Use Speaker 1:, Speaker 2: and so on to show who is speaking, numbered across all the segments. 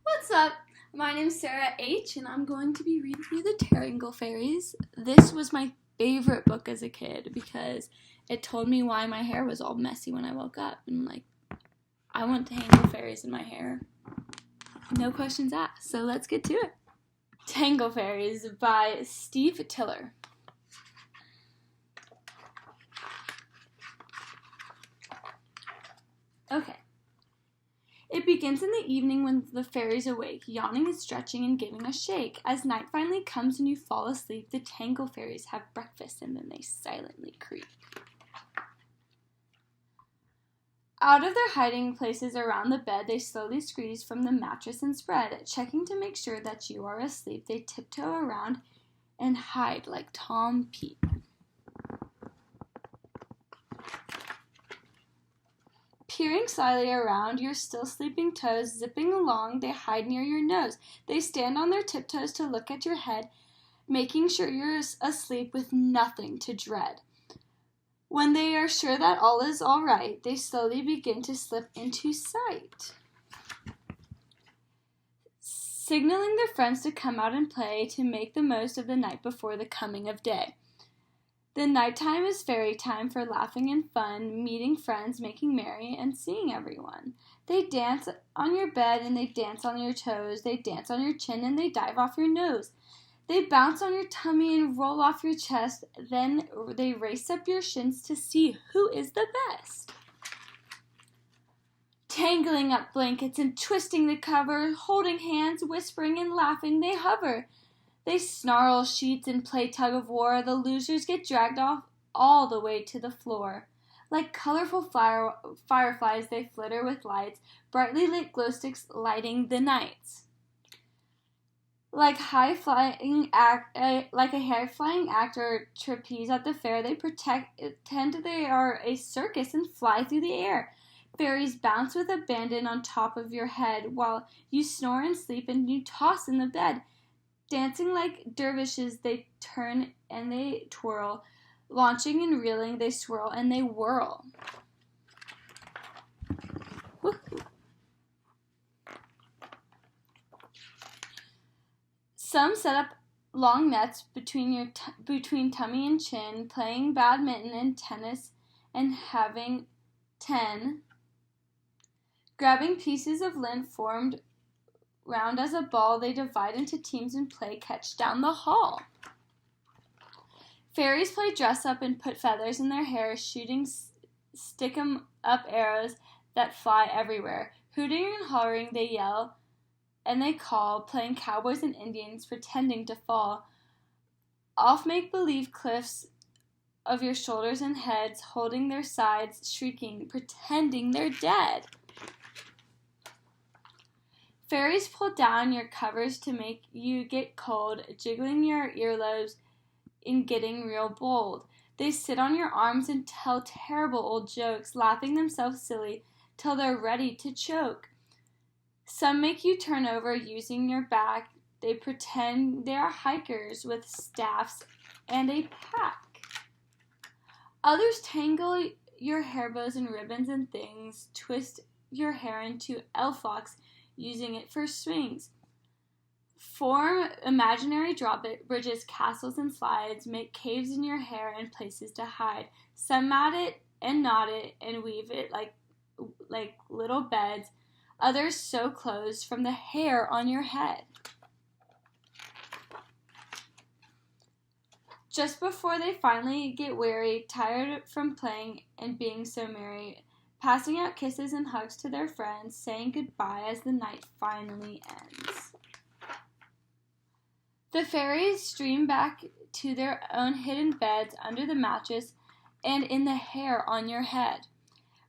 Speaker 1: What's up? My name's Sarah H. and I'm going to be reading you the Tangle Fairies. This was my favorite book as a kid because it told me why my hair was all messy when I woke up. And I want Tangle Fairies in my hair. No questions asked, so let's get to it. Tangle Fairies by Steve Tiller. Okay. It begins in the evening when the fairies awake, yawning and stretching and giving a shake. As night finally comes and you fall asleep, the Tangle Fairies have breakfast and then they silently creep. Out of their hiding places around the bed, they slowly squeeze from the mattress and spread. Checking to make sure that you are asleep, they tiptoe around and hide like Tom Peep. Peering slyly around your still sleeping toes, zipping along, they hide near your nose. They stand on their tiptoes to look at your head, making sure you're asleep with nothing to dread. When they are sure that all is all right, they slowly begin to slip into sight, signaling their friends to come out and play to make the most of the night before the coming of day. The nighttime is fairy time for laughing and fun, meeting friends, making merry, and seeing everyone. They dance on your bed and they dance on your toes. They dance on your chin and they dive off your nose. They bounce on your tummy and roll off your chest. Then they race up your shins to see who is the best. Tangling up blankets and twisting the cover, holding hands, whispering and laughing, they hover. They snarl sheets and play tug-of-war. The losers get dragged off all the way to the floor. Like colorful fireflies, they flitter with lights, brightly lit glow sticks lighting the nights. Like a high-flying act or trapeze at the fair, they pretend they are a circus and fly through the air. Fairies bounce with abandon on top of your head while you snore and sleep and you toss in the bed. Dancing like dervishes, they turn and they twirl. Launching and reeling, they swirl and they whirl. Woo-hoo. Some set up long nets between tummy and chin, playing badminton and tennis and having 10. Grabbing pieces of lint formed round as a ball, they divide into teams and play catch down the hall. Fairies play dress up and put feathers in their hair, shooting stick-em-up arrows that fly everywhere. Hooting and hollering, they yell and they call, playing cowboys and Indians, pretending to fall. Off make-believe cliffs of your shoulders and heads, holding their sides, shrieking, pretending they're dead. Fairies pull down your covers to make you get cold, jiggling your earlobes and getting real bold. They sit on your arms and tell terrible old jokes, laughing themselves silly till they're ready to choke. Some make you turn over using your back. They pretend they are hikers with staffs and a pack. Others tangle your hair bows and ribbons and things, twist your hair into elf locks, using it for swings. Form imaginary drawbridges, castles, and slides. Make caves in your hair and places to hide. Some mat it and knot it and weave it like little beds. Others sew clothes from the hair on your head. Just before they finally get weary, tired from playing and being so merry, passing out kisses and hugs to their friends, saying goodbye as the night finally ends. The fairies stream back to their own hidden beds under the mattress and in the hair on your head,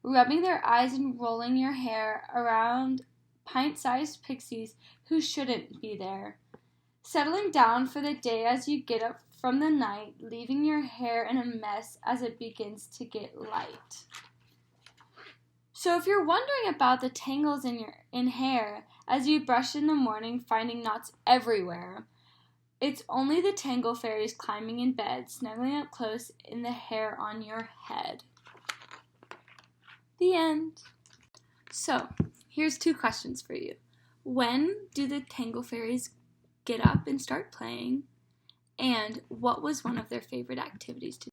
Speaker 1: rubbing their eyes and rolling your hair around pint-sized pixies who shouldn't be there. Settling down for the day as you get up from the night, leaving your hair in a mess as it begins to get light. So if you're wondering about the tangles in hair as you brush in the morning, finding knots everywhere, it's only the Tangle Fairies climbing in bed, snuggling up close in the hair on your head. The end. So, here's 2 questions for you. When do the Tangle Fairies get up and start playing? And what was one of their favorite activities to